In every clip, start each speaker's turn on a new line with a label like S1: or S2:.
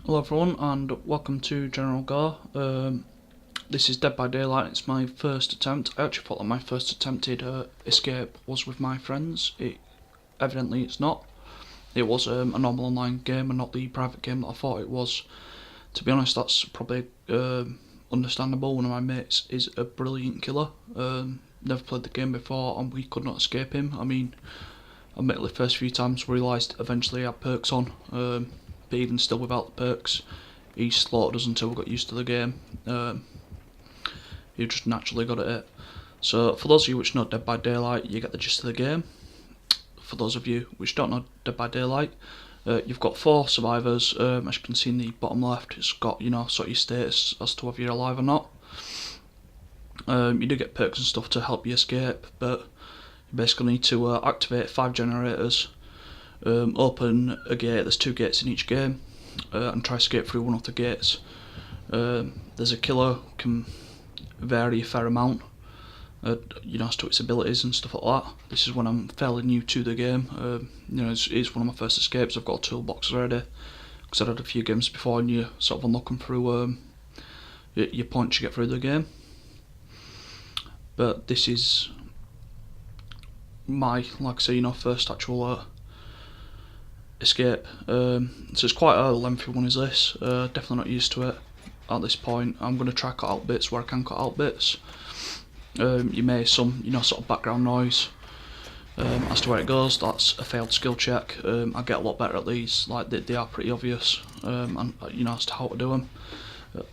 S1: Hello everyone and welcome to General Gore. This is Dead by Daylight. It's my first attempt. I actually thought that my first attempted escape was with my friends. Evidently it's not. It was a normal online game and not the private game that I thought it was. To be honest, that's probably understandable. One of my mates is a brilliant killer. Never played the game before and we could not escape him. I mean, admittedly, the first few times realised eventually I had perks on. But even still without the perks, he slaughtered us until we got used to the game. You just naturally got at it. So for those of you which know Dead by Daylight, you get the gist of the game. For those of you which don't know Dead by Daylight, you've got 4 survivors. As you can see in the bottom left, it's got sort of your status as to whether you're alive or not. You do get perks and stuff to help you escape, but you basically need to activate 5 generators. Open a gate. There's 2 gates in each game, and try to escape through one of the gates. There's a killer, can vary a fair amount, as to its abilities and stuff like that. This is when I'm fairly new to the game. It's one of my first escapes. I've got a toolbox already because I'd had a few games before, and you sort of unlocking through your points you get through the game. But this is my, like I say, first actual escape. So it's quite a lengthy one, is this. Definitely not used to it at this point. I'm going to try cut out bits where I can cut out bits. You may hear some sort of background noise as to where it goes. That's a failed skill check. I get a lot better at these. Like they are pretty obvious, and as to how to do them.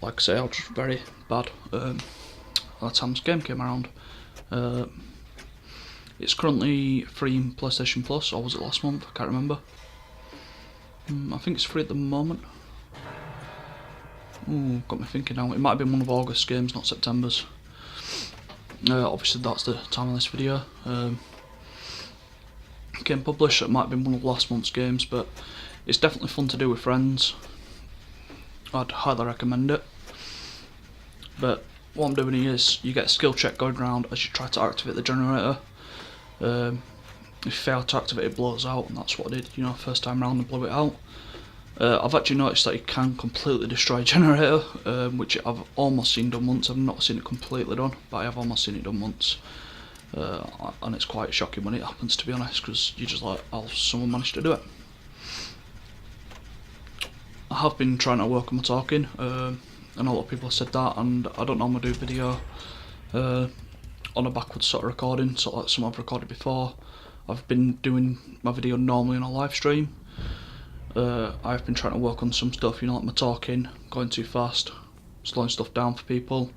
S1: Like I say, I was just very bad by the time this game came around. It's currently free in PlayStation Plus, or was it last month? I can't remember. I think it's free at the moment. Ooh, got me thinking now. It might have been one of August's games, not September's. Obviously that's the time of this video. Game published, it might have been one of last month's games, but it's definitely fun to do with friends. I'd highly recommend it. But what I'm doing here is you get a skill check going around as you try to activate the generator. If you fail to activate, it blows out, and that's what I did, first time round and blew it out. I've actually noticed that you can completely destroy a generator, which I've almost seen done once. I've not seen it completely done, but I have almost seen it done once. And it's quite shocking when it happens, to be honest, because you're just like, how someone managed to do it. I have been trying to work on my talking, and a lot of people have said that, and I don't normally do video on a backwards sort of recording, sort of like some I've recorded before. I've been doing my video normally on a live stream. I've been trying to work on some stuff, like my talking, going too fast, slowing stuff down for people.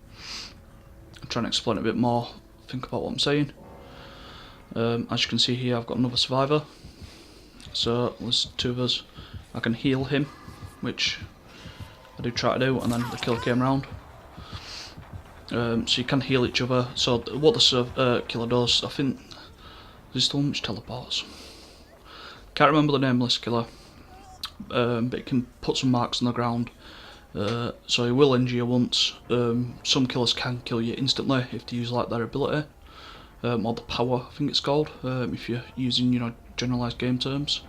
S1: I'm trying to explain it a bit more, think about what I'm saying. As you can see here, I've got another survivor. So there's 2 of us. I can heal him, which I do try to do, and then the killer came round. So you can heal each other. So what the killer does, I think, there's still much teleports. Can't remember the name of this killer, but it can put some marks on the ground. So he will injure you once. Some killers can kill you instantly if they use like their ability, or the power, I think it's called, if you're using generalised game terms.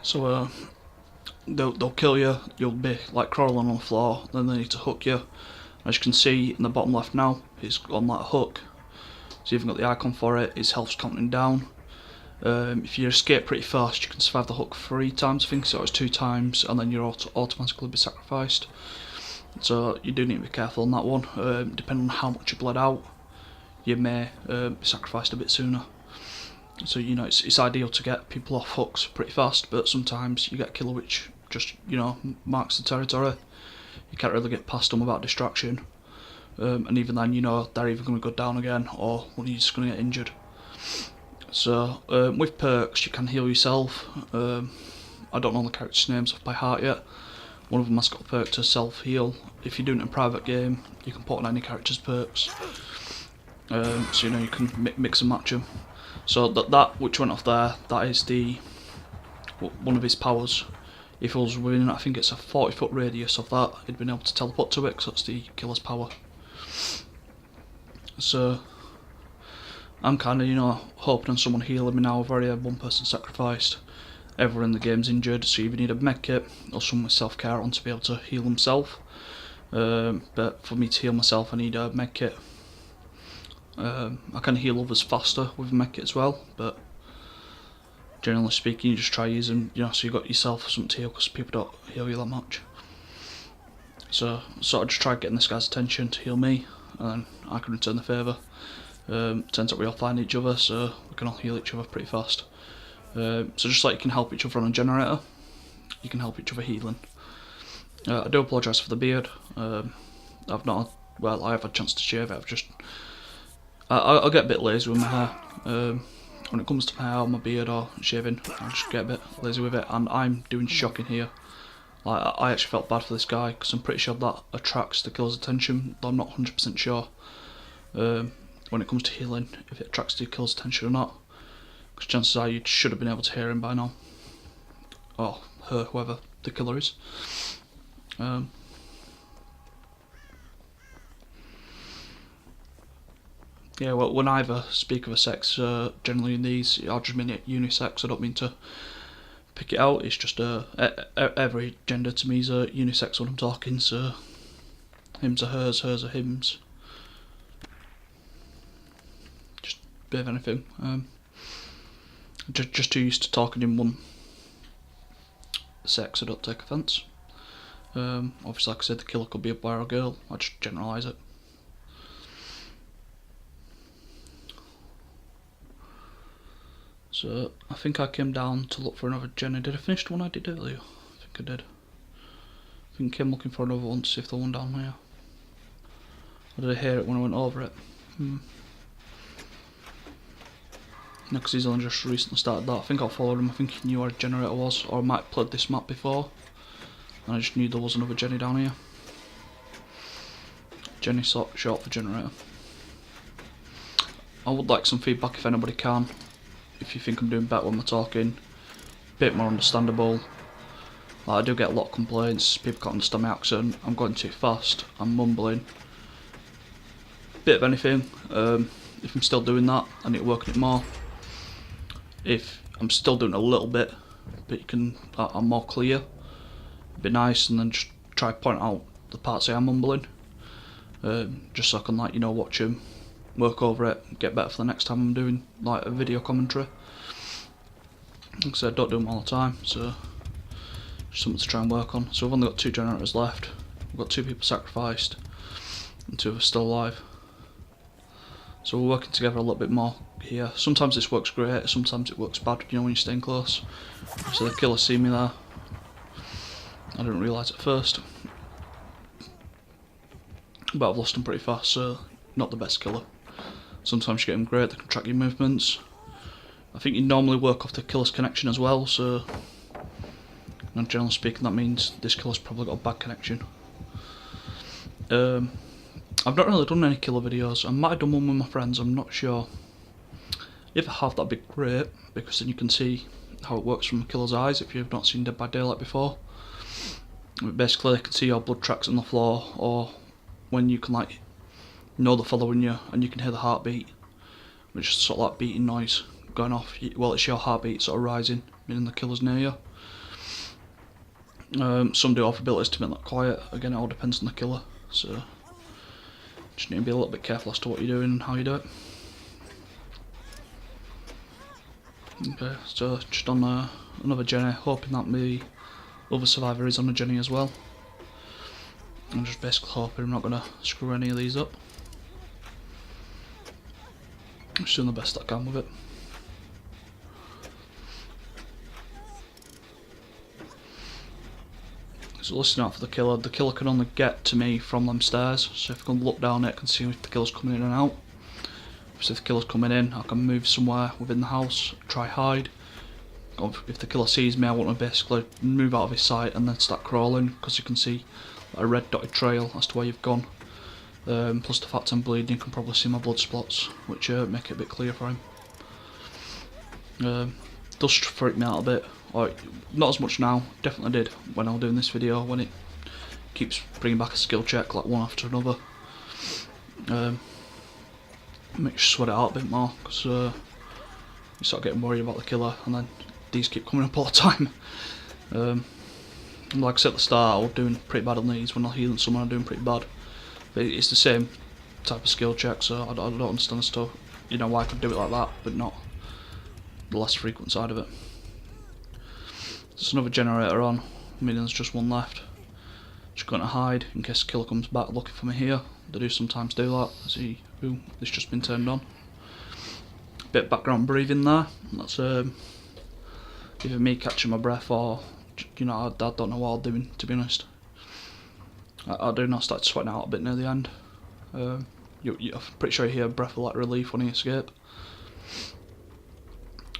S1: So they'll kill you. You'll be like crawling on the floor. Then they need to hook you. As you can see in the bottom left now, it's on that hook. So you've got the icon for it. His health's counting down. If you escape pretty fast, you can survive the hook 3 times, I think, so it's 2 times, and then you're automatically be sacrificed. So you do need to be careful on that one. Depending on how much you bled out, you may be sacrificed a bit sooner. So it's ideal to get people off hooks pretty fast, but sometimes you get a killer which just marks the territory. You can't really get past them without distraction, and even then they're either going to go down again or one of you just going to get injured. So with perks you can heal yourself. I don't know the characters' names off by heart yet. One of them has got a perk to self-heal. If you're doing it in a private game, you can put on any character's perks. So you can mix and match them. So that which went off there, that is one of his powers. If he was within, I think it's a 40-foot radius of that, he'd been able to teleport to it, because that's the killer's power. So I'm kind of hoping on someone healing me now. I've already had 1 person sacrificed. everyone in the game's injured, so you either need a medkit or someone with self-care on to be able to heal himself. But for me to heal myself, I need a medkit. I can heal others faster with a medkit as well, but generally speaking, you just try using, so you got yourself something to heal, because people don't heal you that much. So sort of just try getting this guy's attention to heal me, and then I can return the favour. Turns out we all find each other, so we can all heal each other pretty fast. So just like you can help each other on a generator, you can help each other healing. I do apologise for the beard. I have had a chance to shave it. I'll get a bit lazy with my hair. When it comes to my hair or my beard or shaving, I just get a bit lazy with it, and I'm doing shocking here. Like, I actually felt bad for this guy, because I'm pretty sure that attracts the killer's attention, though I'm not 100% sure when it comes to healing, if it attracts the killer's attention or not, because chances are you should have been able to hear him by now, or her, whoever the killer is. Yeah, well, when I ever speak of a sex, generally in these, I just mean it unisex. I don't mean to pick it out. It's just every gender to me is a unisex when I'm talking. So hims are hers, hers are hims. Just a bit of anything. Just too used to talking in one sex. I don't take offence. Obviously, like I said, the killer could be a boy or a girl. I just generalise it. So, I think I came down to look for another Jenny. Did I finish the one I did earlier? I think I did. I think I came looking for another one to see if there was one down here. Or did I hear it when I went over it? No, because he's only just recently started that. I think I followed him. I think he knew where a generator was. Or I might have played this map before, and I just knew there was another Jenny down here. Jenny short for generator. I would like some feedback if anybody can. If you think I'm doing better when we're talking, a bit more understandable. Like, I do get a lot of complaints, people can't understand my accent, I'm going too fast, I'm mumbling. Bit of anything. If I'm still doing that, I need to work on it more. If I'm still doing a little bit, but I'm more clear, it'd be nice, and then just try to point out the parts I am mumbling. Just so I can, watch them, work over it, get better for the next time I'm doing like a video commentary. Like I said, I don't do them all the time, so just something to try and work on. So we've only got 2 generators left. We've got 2 people sacrificed, and 2 are still alive. So we're working together a little bit more here. Sometimes this works great, sometimes it works bad, when you're staying close. So the killer see me there. I didn't realise at first, but I've lost him pretty fast, so not the best killer. Sometimes you get them great, they can track your movements. I think you normally work off the killer's connection as well, so generally speaking that means this killer's probably got a bad connection. I've not really done any killer videos. I might have done one with my friends, I'm not sure. If I have, that'd be great, because then you can see how it works from the killer's eyes if you've not seen Dead by Daylight before. Basically they can see your blood tracks on the floor, or when you can know they're following you, and you can hear the heartbeat, which is sort of like beating noise going off. Well, it's your heartbeat sort of rising, meaning the killer's near you. Some do have abilities to make that quiet. Again, it all depends on the killer, so just need to be a little bit careful as to what you're doing and how you do it. Okay, so just on another Jenny, hoping that the other survivor is on a Jenny as well. I'm just basically hoping I'm not going to screw any of these up. I'm just doing the best I can with it. So listen out for the killer. The killer can only get to me from them stairs, so if I can look down it, I can see if the killer's coming in and out. So if the killer's coming in, I can move somewhere within the house, try hide. If the killer sees me, I want to basically move out of his sight and then start crawling, because you can see a red dotted trail as to where you've gone. Plus the fact I'm bleeding, you can probably see my blood spots, which make it a bit clear for him. Does freak me out a bit, or not as much now, definitely did when I was doing this video, when it keeps bringing back a skill check like one after another. Makes you sweat it out a bit more, because you start getting worried about the killer, and then these keep coming up all the time. Like I said at the start, I was doing pretty bad on these. When I'm healing someone, I'm doing pretty bad. But it's the same type of skill check, so I don't understand as to, you know, why I could do it like that, but not the less frequent side of it. There's another generator on, meaning there's just one left. Just going to hide in case the killer comes back looking for me here. They do sometimes do that. See, boom, it's just been turned on. Bit of background breathing there. That's either me catching my breath or, you know, I don't know what I'm doing, to be honest. I do not start sweating out a bit near the end. I'm pretty sure you hear a breath of like relief when you escape.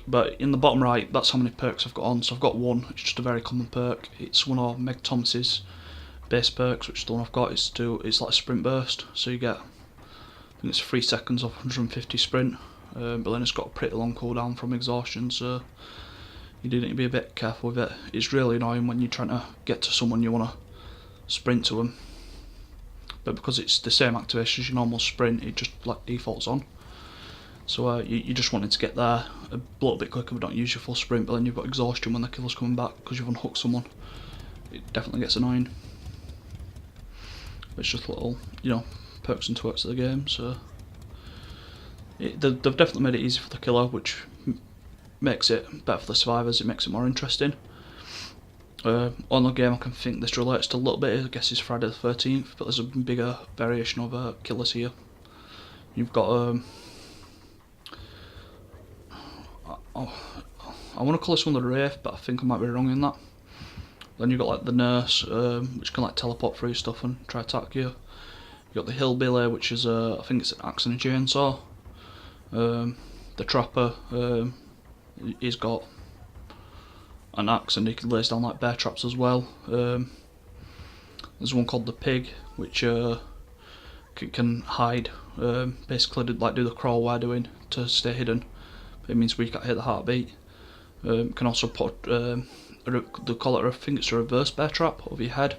S1: But in the bottom right, that's how many perks I've got on. So I've got one, it's just a very common perk. It's one of Meg Thomas's base perks, which is the one I've got. It's like a sprint burst, so you get, I think it's 3 seconds of 150 sprint, but then it's got a pretty long cooldown from exhaustion, so you do need to be a bit careful with it. It's really annoying when you're trying to get to someone you want to sprint to them, but because it's the same activation as your normal sprint, it just like defaults on. So you just wanted to get there a little bit quicker but not use your full sprint, but then you've got exhaustion when the killer's coming back because you've unhooked someone. It definitely gets annoying. But it's just little, you know, perks and twerks of the game, so they've definitely made it easy for the killer, which makes it better for the survivors. It makes it more interesting. On the game I can think this relates to a little bit, I guess it's Friday the 13th, but there's a bigger variation of killers here. You've got I want to call this one the Wraith, but I think I might be wrong in that. Then you've got like the Nurse, which can like teleport through stuff and try to attack you. You've got the Hillbilly, which is I think it's an axe and a chainsaw. The Trapper, he's got an axe and he can lays down like bear traps as well. There's one called the Pig, which can hide, basically do the crawl we're doing to stay hidden. It means we can't hit the heartbeat. Can also put they call it, I think it's a reverse bear trap over your head.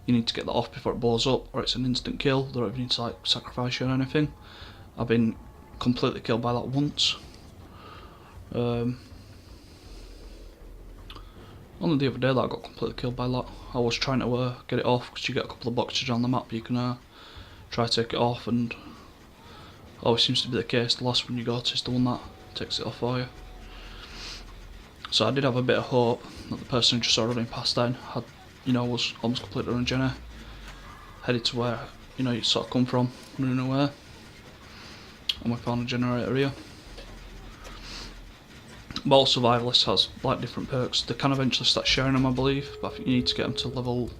S1: You need to get that off before it blows up, or it's an instant kill. They don't even need to like sacrifice you or anything. I've been completely killed by that once. Only the other day that I got completely killed by that. I was trying to get it off because you get a couple of boxes on the map you can try to take it off, and always seems to be the case. The last one you got is the one that takes it off for you. So I did have a bit of hope that the person who just saw running past then had, you know, was almost completely unregenerate, headed to where, you know, you sort of come from, running away. And we found a generator here. But all survivalists has like different perks. They can eventually start sharing them, I believe, but I think you need to get them to level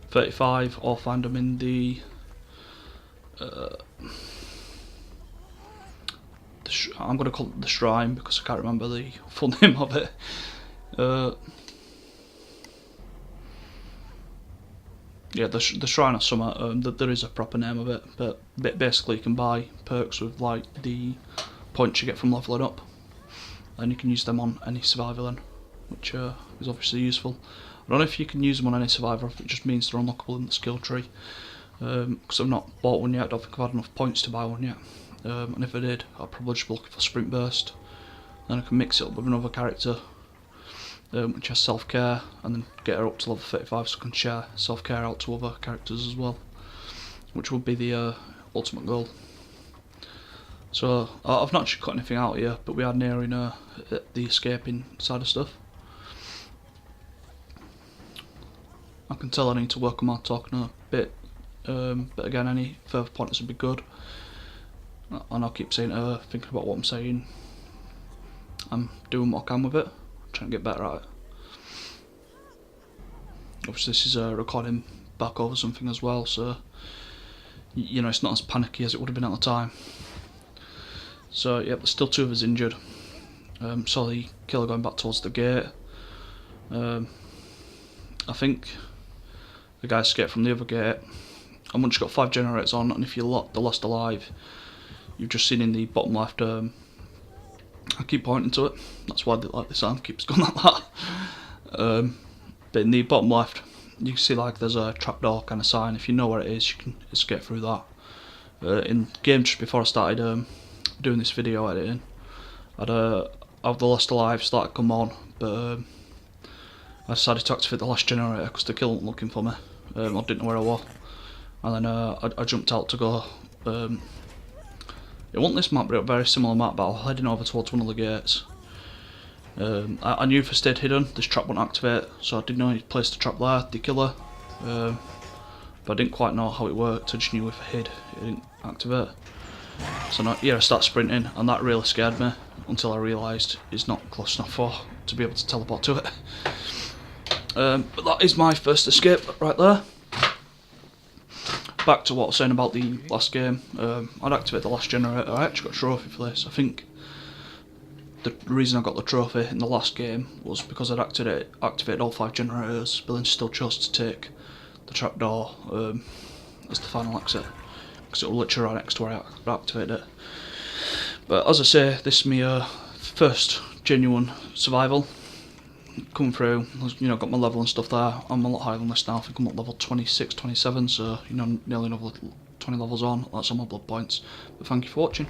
S1: 35 or find them in the I'm going to call it the shrine because I can't remember the full name of it. Yeah, the shrine of something. There is a proper name of it, but basically you can buy perks with like the points you get from leveling up, and you can use them on any survivor then, which is obviously useful. I don't know if you can use them on any survivor, if it just means they're unlockable in the skill tree. Because I've not bought one yet, I don't think I've had enough points to buy one yet. And if I did, I'd probably just be looking for Sprint Burst. Then I can mix it up with another character, which has self-care, and then get her up to level 35 so I can share self-care out to other characters as well, which would be the ultimate goal. So I've not actually cut anything out here, but we are nearing the escaping side of stuff. I can tell I need to work on my talking a bit, but again, any further pointers would be good. And I'll keep saying thinking about what I'm saying. I'm doing what I can with it, trying to get better at it. Obviously this is recording back over something as well, so you know, it's not as panicky as it would have been at the time. So yeah, there's still 2 of us injured. Saw the killer going back towards the gate. I think the guy escaped from the other gate. And once you've got 5 generators on, and if you're the last alive, you've just seen in the bottom left, I keep pointing to it, that's why the sound keeps going like that. But in the bottom left, you can see like there's a trapdoor kind of sign. If you know where it is, you can escape through that. In game just before I started doing this video editing, I'd have the last alive start to come on, but I decided to activate the last generator because the kill wasn't looking for me. I didn't know where I was, and then I jumped out to go. It wasn't this map, but a very similar map, but I was heading over towards one of the gates. I knew if I stayed hidden, this trap wouldn't activate, so I didn't know he placed the trap there, the killer. But I didn't quite know how it worked. I just knew if I hid, it didn't activate. So now, yeah, I started sprinting, and that really scared me until I realised it's not close enough to be able to teleport to it. But that is my first escape right there. Back to what I was saying about the last game. I'd activate the last generator. I actually got a trophy for this. I think the reason I got the trophy in the last game was because I'd activated all 5 generators. Billings still chose to take the trapdoor as the final exit, because it was literally right next to where I activated it. But as I say, this is my first genuine survival. Come through, you know, got my level and stuff there. I'm a lot higher than this now. I think I'm at level 26, 27, so you know, nearly another 20 levels on. That's on my blood points. But thank you for watching.